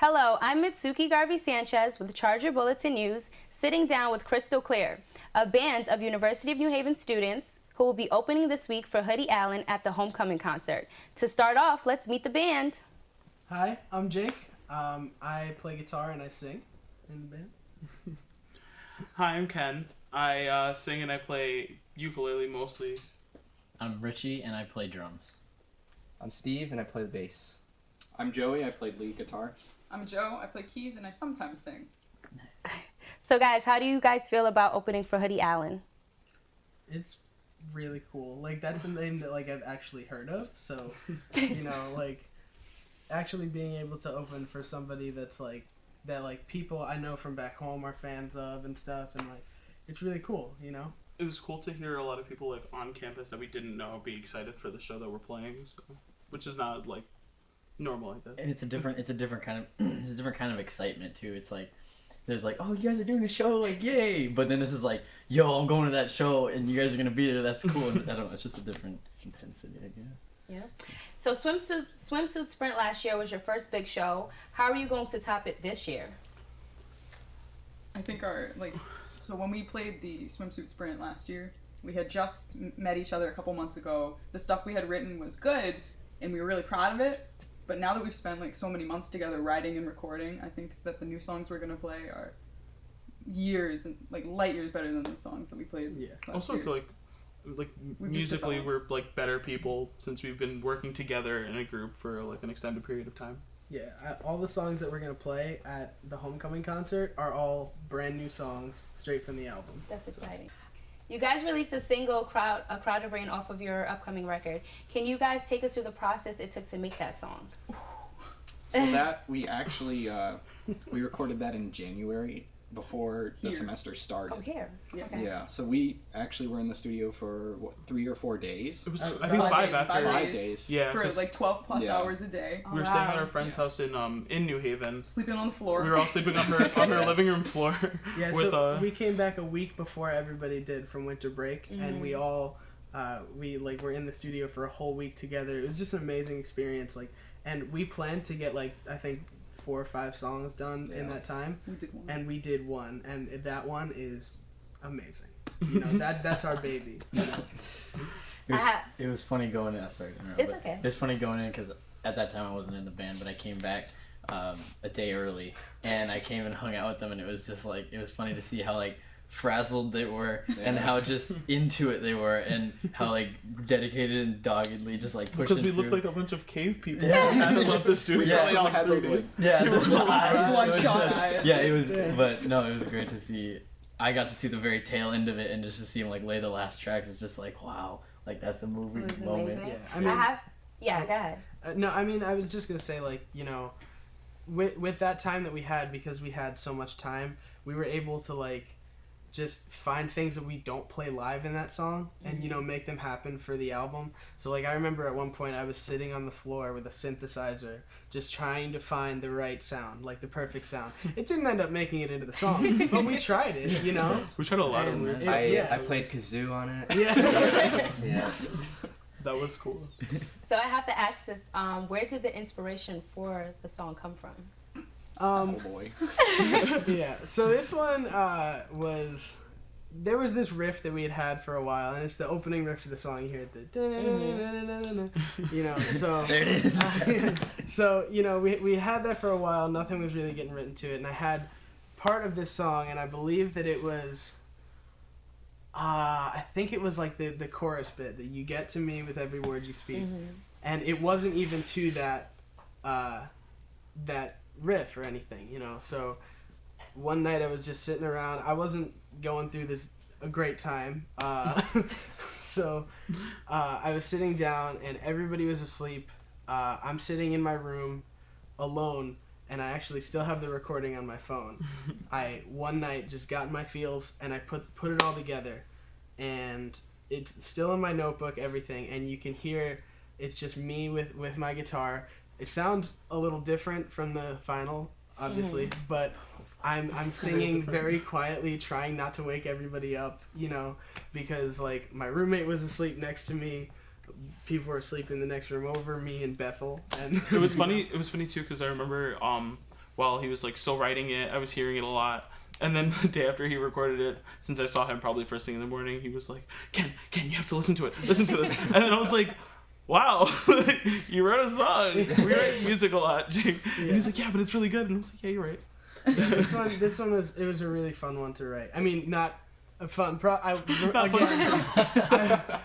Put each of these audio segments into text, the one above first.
Hello, I'm Mitsuki Garvey Sanchez with Charger Bulletin News, sitting down with Crystal Clear, a band of University of New Haven students who will be opening this week for Hoodie Allen at the homecoming concert. To start off, let's meet the band. Hi, I'm Jake. I play guitar and I sing in the band. Hi, I'm Ken. I sing and I play ukulele mostly. I'm Richie and I play drums. I'm Steve and I play the bass. I'm Joey, I play lead guitar. I'm Joe, I play keys and I sometimes sing. Nice. So guys, how do you guys feel about opening for Hoodie Allen? It's really cool. Like, that's a name that, like, I've actually heard of. So, you know, like, actually being able to open for somebody that's, like, that, like, people I know from back home are fans of and stuff. And, like, it's really cool, you know? It was cool to hear a lot of people like on campus that we didn't know be excited for the show that we're playing, so, which is not like normal like that. And it's a different kind of excitement too. It's like there's like, oh, you guys are doing a show, like yay! But then this is like, yo, I'm going to that show and you guys are gonna be there. That's cool. And I don't know. It's just a different intensity, I guess. Yeah. So swimsuit sprint last year was your first big show. How are you going to top it this year? I think so when we played the swimsuit sprint last year, we had just met each other a couple months ago. The stuff we had written was good and we were really proud of it. But now that we've spent like so many months together writing and recording, I think that the new songs we're gonna play are years and like light years better than the songs that we played. Yeah. Also, I feel like musically we're like better people since we've been working together in a group for like an extended period of time. Yeah, all the songs that we're going to play at the homecoming concert are all brand new songs straight from the album. That's exciting. You guys released a single, A Crowd of Rain, off of your upcoming record. Can you guys take us through the process it took to make that song? So that we actually we recorded that in January before the semester started. Oh, here. Yeah. Okay. Yeah, so we actually were in the studio for 3 or 4 days. It was I think 5 after. 5 days. Yeah, For like 12 plus hours a day. Oh, we were staying at our friend's house in New Haven. Sleeping on the floor. We were all sleeping on her living room floor. Yeah, with, so we came back a week before everybody did from winter break, and we all were in the studio for a whole week together. It was just an amazing experience. Like, and we planned to get like I think 4 or 5 songs done in that time. We did one. And we did one, and that one is amazing. You know, that's our baby. You know? It was funny going in. Sorry to interrupt. It's okay. It was funny going in because at that time I wasn't in the band, but I came back a day early and I came and hung out with them, and it was just like it was funny to see how like frazzled they were and how just into it they were and how like dedicated and doggedly just like pushing because we through. looked like a bunch of cave people. Yeah. And just the studio. Yeah. We all had those like, The eyes. Bloodshot eyes. Yeah, it was, but no, it was great to see. I got to see the very tail end of it, and just to see him like lay the last tracks was just like, wow, like that's a movie It was moment. amazing. Yeah, I mean, go ahead. No, I mean, I was just gonna say, like, you know, with that time that we had, because we had so much time, we were able to like just find things that we don't play live in that song and, you know, make them happen for the album. So like I remember at one point I was sitting on the floor with a synthesizer just trying to find the right sound, like the perfect sound. It didn't end up making it into the song, but we tried it, you know. We tried a lot of And weird it- I played kazoo on it. Yeah. Yeah. That was cool. So I have to ask this, where did the inspiration for the song come from? oh boy. Yeah, so this one there was this riff that we had for a while, and it's the opening riff to the song. You hear it, you know, so There it is. so, you know, we had that for a while. Nothing was really getting written to it, and I had part of this song, and I believe that it was I think it was like the chorus bit that you get to me with every word you speak, and it wasn't even to that riff or anything, you know. So one night I was just sitting around. I wasn't going through a great time, so I was sitting down and everybody was asleep. I'm sitting in my room alone, and I actually still have the recording on my phone. I one night just got in my feels and I put it all together, and it's still in my notebook, everything, and you can hear it's just me with my guitar. It sounds a little different from the final, obviously, but I'm singing very quietly, trying not to wake everybody up, you know, because like my roommate was asleep next to me, people were asleep in the next room over, me and Bethel, and It was funny. It was funny too because I remember while he was like still writing it. I was hearing it a lot. And then the day after he recorded it, since I saw him probably first thing in the morning, he was like, Ken, you have to listen to it. Listen to this. And then I was like, wow, you wrote a song. We write music a lot, Jake. And he was like, yeah, but it's really good. And I was like, yeah, you're right. This one was a really fun one to write. I mean, not a fun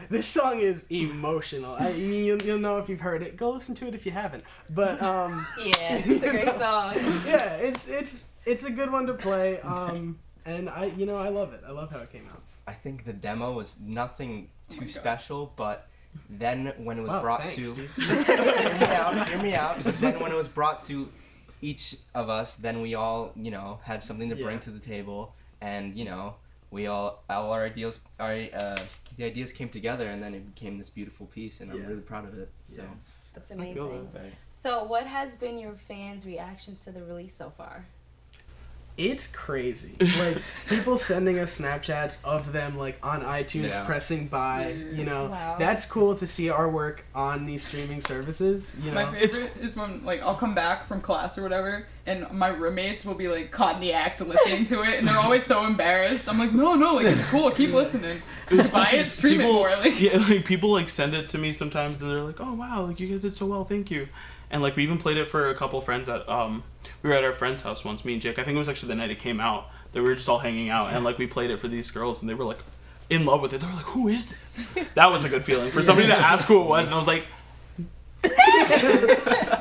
this song is emotional. I mean, you'll know if you've heard it. Go listen to it if you haven't. But yeah, it's a great song. Yeah, it's a good one to play. And I love it. I love how it came out. I think the demo was nothing Oh too my God. special, but then when it was brought thanks, to Steve. hear me out. But then when it was brought to each of us, then we all, had something to bring Yeah. to the table, and we all our ideas, the ideas came together, and then it became this beautiful piece, and I'm Yeah. really proud of it. So Yeah. That's I feel amazing. that. So, what has been your fans' reactions to the release so far? It's crazy. Like, people sending us Snapchats of them, like, on iTunes, Yeah. pressing buy, Wow. That's cool to see our work on these streaming services, My favorite is when, like, I'll come back from class or whatever, and my roommates will be, like, caught in the act listening to it, and they're always so embarrassed. I'm like, no, like, it's cool, keep listening. Buy it, stream it more. Like, Yeah, like people like send it to me sometimes and they're like, oh wow, like you guys did so well, thank you. And like we even played it for a couple friends at we were at our friend's house once, me and Jake. I think it was actually the night it came out that we were just all hanging out and like we played it for these girls and they were like in love with it. They were like, who is this? That was a good feeling for somebody to ask who it was, and I was like,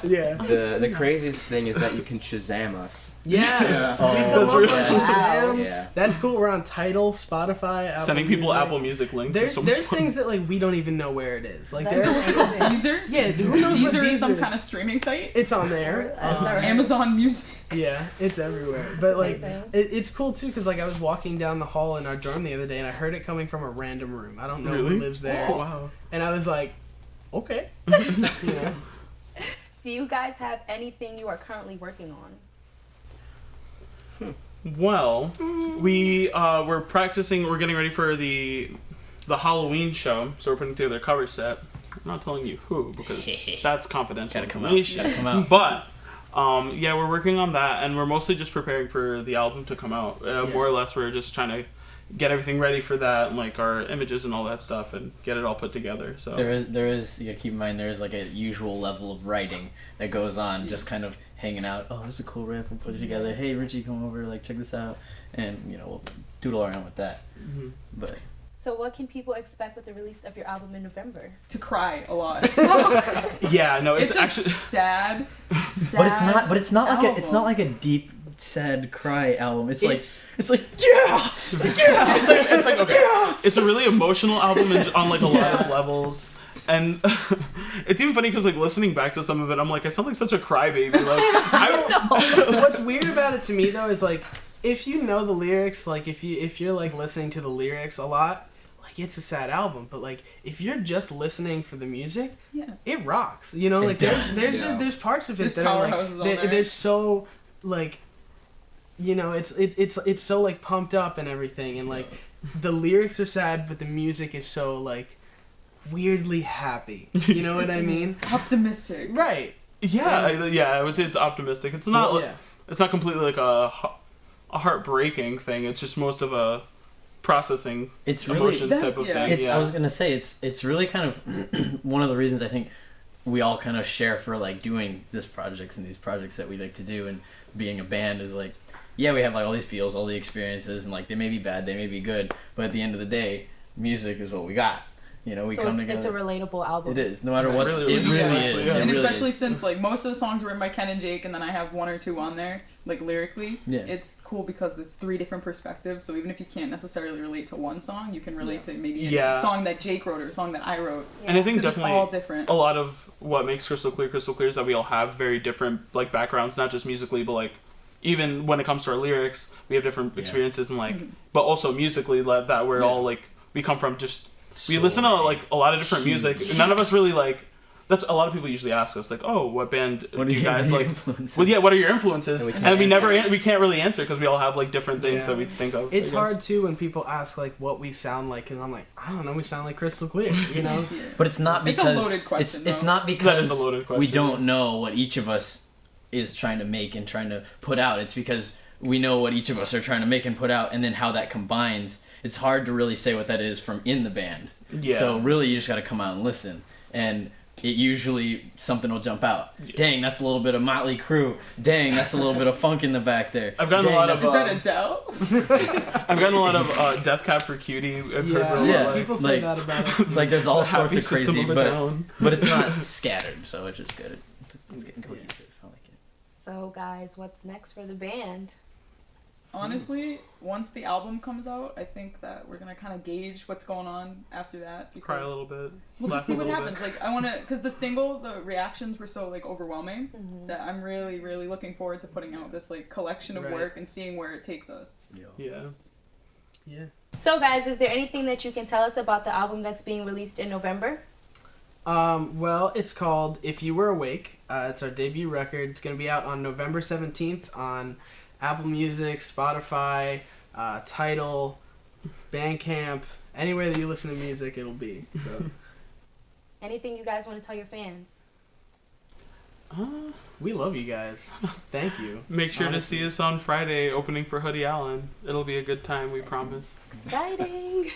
Yeah. the craziest thing is that you can Shazam us. Yeah. Oh, That's really Shazam. Yeah. That's cool. We're on Tidal, Spotify, Apple sending people Music. Apple Music links is so much There's fun. things that like we don't even know where it is. Like That's there's amazing. Deezer? yeah, who knows what Deezer is some Deezer kind of streaming site? It's on there. I've never heard. Amazon Music. Yeah, it's everywhere. But like, amazing. it's cool too because like I was walking down the hall in our dorm the other day and I heard it coming from a random room. I don't know Really? who lives there, Oh, wow. and I was like, okay, Do you guys have anything you are currently working on? Well, we're practicing. We're getting ready for the Halloween show, so we're putting together a cover set. I'm not telling you who because that's confidential Gotta come out. information. Gotta come out. But yeah, we're working on that, and we're mostly just preparing for the album to come out. More or less, we're just trying to get everything ready for that, and like our images and all that stuff, and get it all put together. So There is. You gotta keep in mind there is like a usual level of writing that goes on, just kind of hanging out. Oh, this is a cool riff. We'll put it together. Hey, Richie, come over. Like, check this out, and we'll doodle around with that. Mhm. But So, what can people expect with the release of your album in November? To cry a lot. yeah, no, it's It's actually. a sad. but it's not like album. a deep sad cry album. It's like It's like okay. It's a really emotional album on like a lot of levels, and it's even funny because like listening back to some of it, I'm like I sound like such a crybaby. Like What's weird about it to me though is like if you know the lyrics, like if you're like listening to the lyrics a lot, like it's a sad album. But like if you're just listening for the music, Yeah. it rocks. Like does. there's parts of it There's that are like powerhouses on there. they're so like it's so like pumped up and everything, and like the lyrics are sad, but the music is so like weirdly happy. You know what I mean? Optimistic. Right. I would say it's optimistic. It's not Yeah. it's not completely like a heartbreaking thing. It's just most of a processing it's really emotions type of yeah. thing. I was gonna say it's really kind of one of the reasons I think we all kind of share for like doing this projects and these projects that we like to do and being a band is like, yeah, we have like all these feels, all the experiences, and like they may be bad, they may be good, but at the end of the day, music is what we got. We So come it's together. a relatable album. It is, no matter It's what. really It original, really actually, is. yeah. It And really especially is. since like most of the songs were written by Ken and Jake, and then I have one or two on there, like lyrically. Yeah. It's cool because it's 3 different perspectives. So even if you can't necessarily relate to one song, you can relate to maybe Yeah. a song that Jake wrote or a song that I wrote. And I think 'Cause definitely it's all different. a lot of what makes Crystal Clear is that we all have very different like backgrounds, not just musically, but like even when it comes to our lyrics, we have different experiences and like, but also musically that we're all like we come from just we listen to like a lot of different music. And none of us really like. That's a lot of people usually ask us like, oh, what band What do you guys like? influences? Well, yeah, what are your influences? And we And can't we never answer. we can't really answer because we all have like different things Yeah. that we think of. It's I guess. hard too when people ask like what we sound like, and I'm like, I don't know, we sound like Crystal Clear, you know? Yeah. But it's not It's a because loaded question, it's though. not That because is a loaded we question. don't know what each of us is trying to make and trying to put out. It's because we know what each of us are trying to make and put out, and then how that combines. It's hard to really say what that is from in the band. Yeah. So really, you just got to come out and listen, and it usually something will jump out. Dang, that's a little bit of Motley Crue. Dang, that's a little bit of funk in the back there. I've gotten a lot of. Is that Adele? I've gotten a lot of Death Cab for Cutie. I've heard real Yeah. like, People say like- that about us. Too. Like there's all the sorts Happy of System crazy, of a Down. but it's not scattered, so it's just good. It's getting cohesive. I like it. So, guys, what's next for the band? Honestly, once the album comes out, I think that we're gonna kind of gauge what's going on after that. Cry a little bit. We'll laugh just see a what little happens. bit. Like I wanna, cause the single, the reactions were so like overwhelming Mm-hmm. that I'm really, really looking forward to putting out this like collection of Right. work and seeing where it takes us. Yeah. Yeah. So, guys, is there anything that you can tell us about the album that's being released in November? Well, it's called If You Were Awake. It's our debut record. It's going to be out on November 17th on Apple Music, Spotify, Tidal, Bandcamp, anywhere that you listen to music, it'll be. So Anything you guys want to tell your fans? we love you guys. Thank you. Make sure Honestly. to see us on Friday opening for Hoodie Allen. It'll be a good time, we promise. Exciting!